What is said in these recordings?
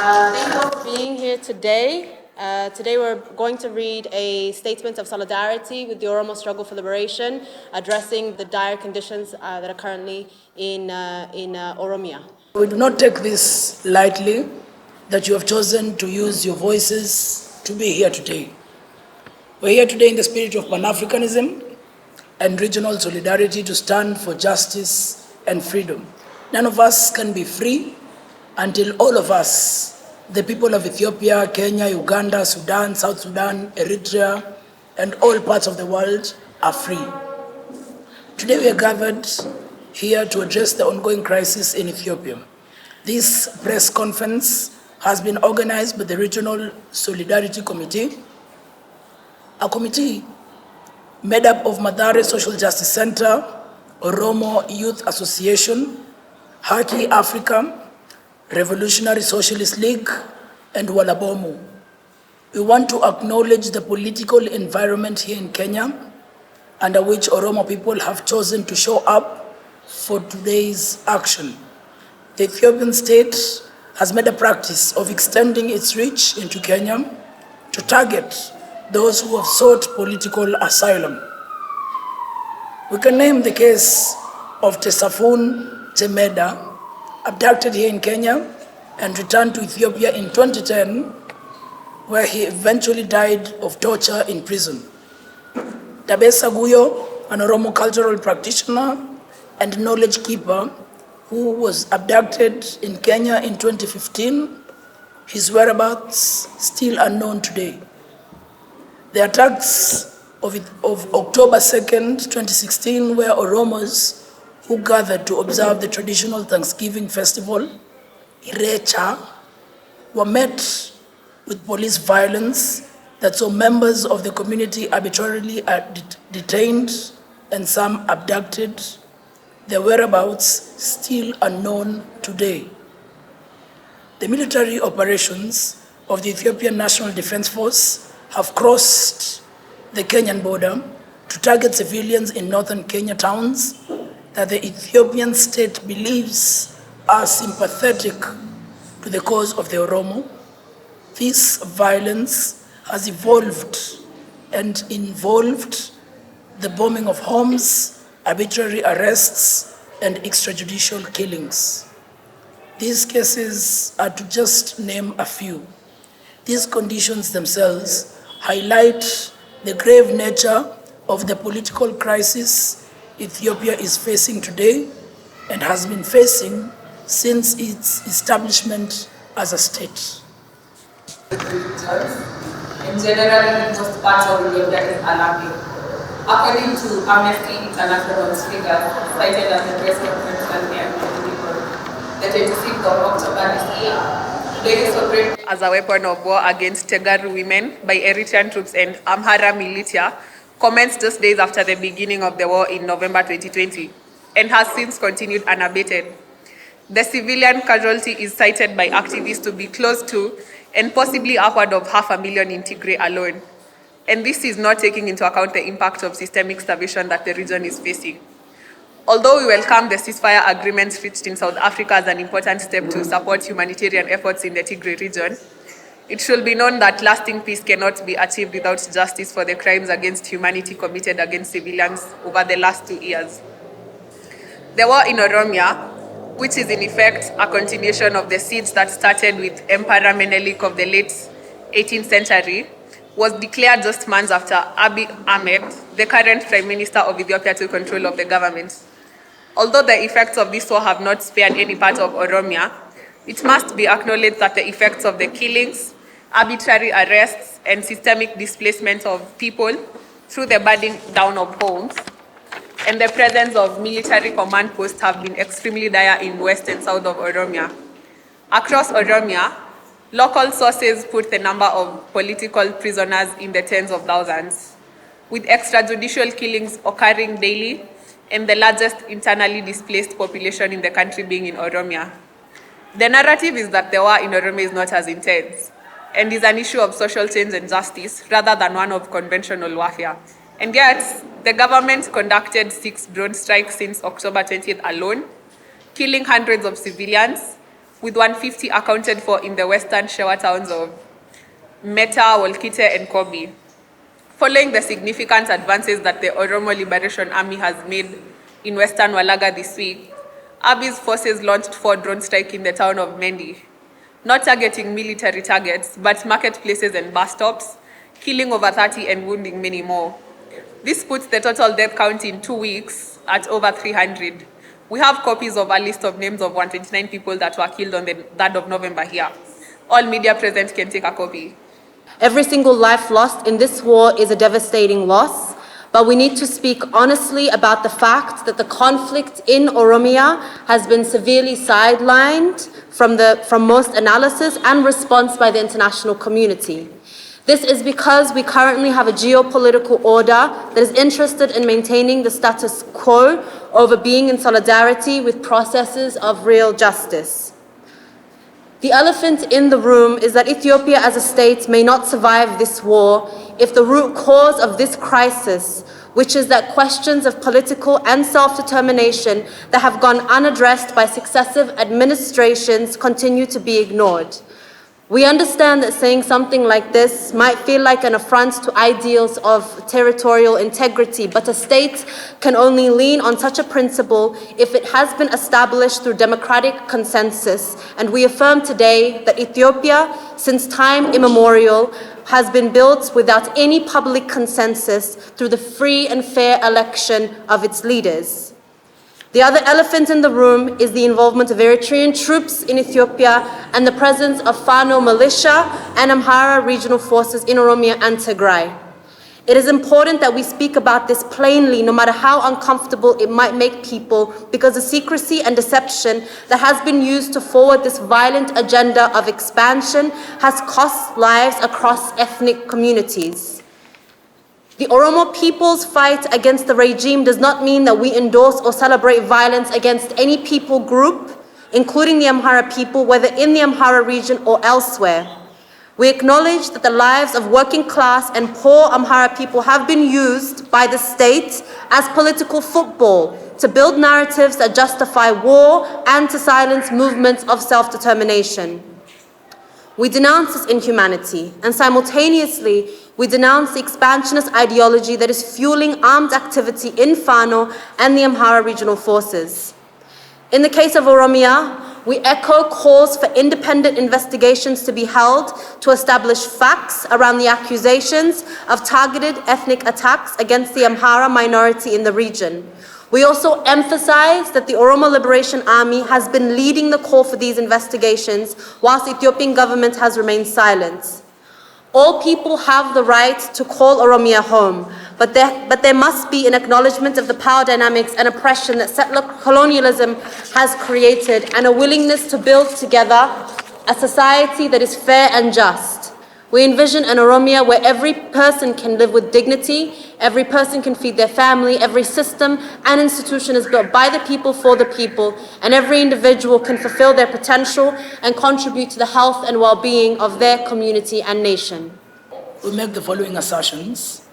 Thank you all for being here today. Today we're going to read a statement of solidarity with the Oromo struggle for liberation, addressing the dire conditions that are currently in Oromia. We do not take this lightly, that you have chosen to use your voices to be here today. We're here today in the spirit of Pan-Africanism and regional solidarity to stand for justice and freedom. None of us can be free until all of us, the people of Ethiopia, Kenya, Uganda, Sudan, South Sudan, Eritrea, and all parts of the world are free. Today we are gathered here to address the ongoing crisis in Ethiopia. This press conference has been organized by the Regional Solidarity Committee, a committee made up of Madare Social Justice Center, Oromo Youth Association, Haki Africa, Revolutionary Socialist League, and Walabomu. We want to acknowledge the political environment here in Kenya, under which Oromo people have chosen to show up for today's action. The Ethiopian state has made a practice of extending its reach into Kenya to target those who have sought political asylum. We can name the case of Tesafun Temeda, abducted here in Kenya and returned to Ethiopia in 2010, where he eventually died of torture in prison. Dabesa Guyo, an Oromo cultural practitioner and knowledge keeper who was abducted in Kenya in 2015, his whereabouts still unknown today. The attacks of October 2nd, 2016, where Oromos who gathered to observe the traditional Thanksgiving festival, Irecha, were met with police violence that saw members of the community arbitrarily detained and some abducted, their whereabouts still unknown today. The military operations of the Ethiopian National Defense Force have crossed the Kenyan border to target civilians in northern Kenya towns that the Ethiopian state believes are sympathetic to the cause of the Oromo. This violence has evolved and involved the bombing of homes, arbitrary arrests, and extrajudicial killings. These cases are to just name a few. These conditions themselves highlight the grave nature of the political crisis Ethiopia is facing today and has been facing since its establishment as a state. In general, most parts of Ethiopia is alarming. According to Amnesty International's figures, cited at the press conference earlier the 26th of October this year, they operated as a weapon of war against Tegaru women by Eritrean troops and Amhara militia commenced just days after the beginning of the war in November 2020 and has since continued unabated. The civilian casualty is cited by activists to be close to and possibly upward of 500,000 in Tigray alone. And this is not taking into account the impact of systemic starvation that the region is facing. Although we welcome the ceasefire agreements reached in South Africa as an important step to support humanitarian efforts in the Tigray region, it should be known that lasting peace cannot be achieved without justice for the crimes against humanity committed against civilians over the last 2 years. The war in Oromia, which is in effect a continuation of the siege that started with Emperor Menelik of the late 18th century, was declared just months after Abiy Ahmed, the current Prime Minister of Ethiopia, took control of the government. Although the effects of this war have not spared any part of Oromia, it must be acknowledged that the effects of the killings, arbitrary arrests, and systemic displacement of people through the burning down of homes and the presence of military command posts have been extremely dire in west and south of Oromia. Across Oromia, local sources put the number of political prisoners in the tens of thousands, with extrajudicial killings occurring daily and the largest internally displaced population in the country being in Oromia. The narrative is that the war in Oromo is not as intense and is an issue of social change and justice rather than one of conventional warfare. And yet, the government conducted 6 drone strikes since October 20th alone, killing hundreds of civilians, with 150 accounted for in the western Shewa towns of Meta, Wolkite, and Kobe. Following the significant advances that the Oromo Liberation Army has made in western Walaga this week, Abiy's forces launched 4 drone strikes in the town of Mendi, not targeting military targets, but marketplaces and bus stops, killing over 30 and wounding many more. This puts the total death count in 2 weeks at over 300. We have copies of a list of names of 129 people that were killed on the 3rd of November here. All media present can take a copy. Every single life lost in this war is a devastating loss, but we need to speak honestly about the fact that the conflict in Oromia has been severely sidelined from most analysis and response by the international community. This is because we currently have a geopolitical order that is interested in maintaining the status quo over being in solidarity with processes of real justice. The elephant in the room is that Ethiopia as a state may not survive this war if the root cause of this crisis, which is that questions of political and self-determination that have gone unaddressed by successive administrations continue to be ignored. We understand that saying something like this might feel like an affront to ideals of territorial integrity, but a state can only lean on such a principle if it has been established through democratic consensus. And we affirm today that Ethiopia, since time immemorial, has been built without any public consensus through the free and fair election of its leaders. The other elephant in the room is the involvement of Eritrean troops in Ethiopia and the presence of Fano militia and Amhara regional forces in Oromia and Tigray. It is important that we speak about this plainly, no matter how uncomfortable it might make people, because the secrecy and deception that has been used to forward this violent agenda of expansion has cost lives across ethnic communities. The Oromo people's fight against the regime does not mean that we endorse or celebrate violence against any people group, including the Amhara people, whether in the Amhara region or elsewhere. We acknowledge that the lives of working class and poor Amhara people have been used by the state as political football to build narratives that justify war and to silence movements of self-determination. We denounce this inhumanity, and simultaneously, we denounce the expansionist ideology that is fueling armed activity in Fano and the Amhara regional forces. In the case of Oromia, we echo calls for independent investigations to be held to establish facts around the accusations of targeted ethnic attacks against the Amhara minority in the region. We also emphasize that the Oromo Liberation Army has been leading the call for these investigations, whilst the Ethiopian government has remained silent. All people have the right to call Oromia home, but there must be an acknowledgement of the power dynamics and oppression that settler colonialism has created, and a willingness to build together a society that is fair and just. We envision an Oromia where every person can live with dignity, every person can feed their family, every system and institution is built by the people for the people, and every individual can fulfill their potential and contribute to the health and well-being of their community and nation. We make the following assertions.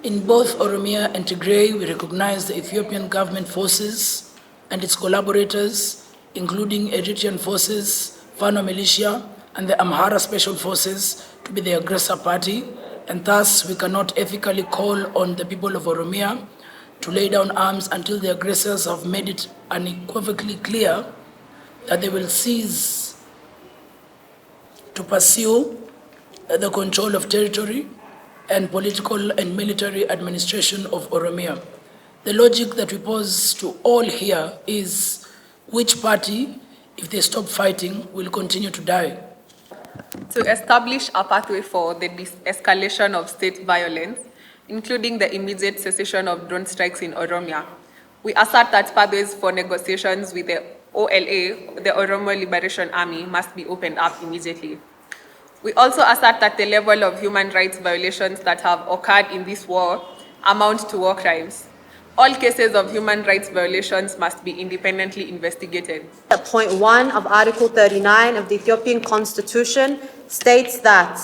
In both Oromia and Tigray, we recognize the Ethiopian government forces and its collaborators, including Eritrean forces, Fano militia, and the Amhara special forces to be the aggressor party, and thus we cannot ethically call on the people of Oromia to lay down arms until the aggressors have made it unequivocally clear that they will cease to pursue the control of territory and political and military administration of Oromia. The logic that we pose to all here is which party, if they stop fighting, will continue to die. To establish a pathway for the de-escalation of state violence, including the immediate cessation of drone strikes in Oromia, we assert that pathways for negotiations with the OLA, the Oromo Liberation Army, must be opened up immediately. We also assert that the level of human rights violations that have occurred in this war amount to war crimes. All cases of human rights violations must be independently investigated. Point 1 of Article 39 of the Ethiopian Constitution states that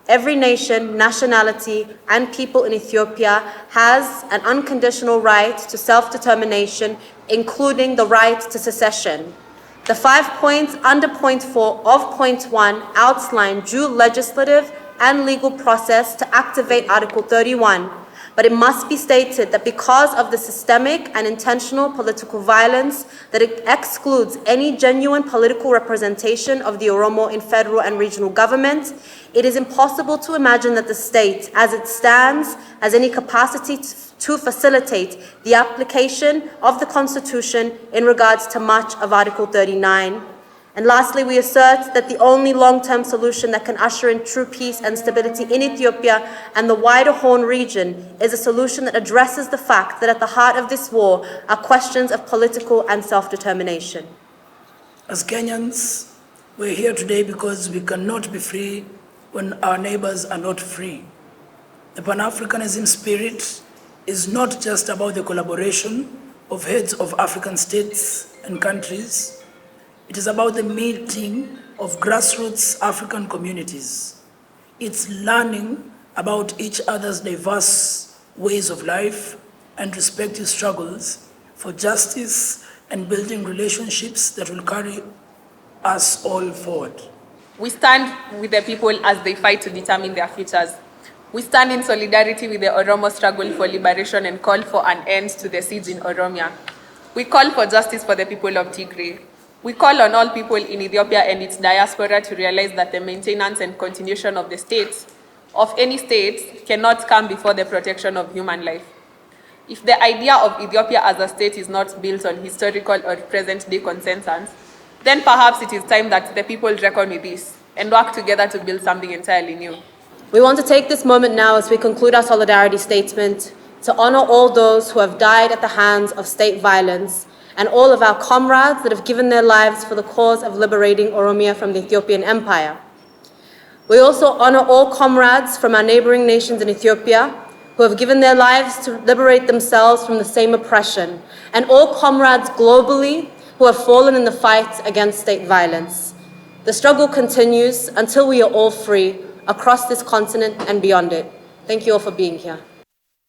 every nation, nationality, and people in Ethiopia has an unconditional right to self-determination, including the right to secession. The 5 points under point 4 of point 1 outline due legislative and legal process to activate Article 31, but it must be stated that because of the systemic and intentional political violence that it excludes any genuine political representation of the Oromo in federal and regional government, it is impossible to imagine that the state, as it stands, has any capacity to facilitate the application of the Constitution in regards to much of Article 39. And lastly, we assert that the only long-term solution that can usher in true peace and stability in Ethiopia and the wider Horn region is a solution that addresses the fact that at the heart of this war are questions of political and self-determination. As Kenyans, we're here today because we cannot be free when our neighbors are not free. The Pan-Africanism spirit is not just about the collaboration of heads of African states and countries. It is about the meeting of grassroots African communities. It's learning about each other's diverse ways of life and respective struggles for justice and building relationships that will carry us all forward. We stand with the people as they fight to determine their futures. We stand in solidarity with the Oromo struggle for liberation and call for an end to the siege in Oromia. We call for justice for the people of Tigray. We call on all people in Ethiopia and its diaspora to realize that the maintenance and continuation of the state, of any state, cannot come before the protection of human life. If the idea of Ethiopia as a state is not built on historical or present-day consensus, then perhaps it is time that the people reckon with this and work together to build something entirely new. We want to take this moment now as we conclude our solidarity statement to honor all those who have died at the hands of state violence and all of our comrades that have given their lives for the cause of liberating Oromia from the Ethiopian Empire. We also honor all comrades from our neighboring nations in Ethiopia who have given their lives to liberate themselves from the same oppression, and all comrades globally who have fallen in the fight against state violence. The struggle continues until we are all free across this continent and beyond it. Thank you all for being here.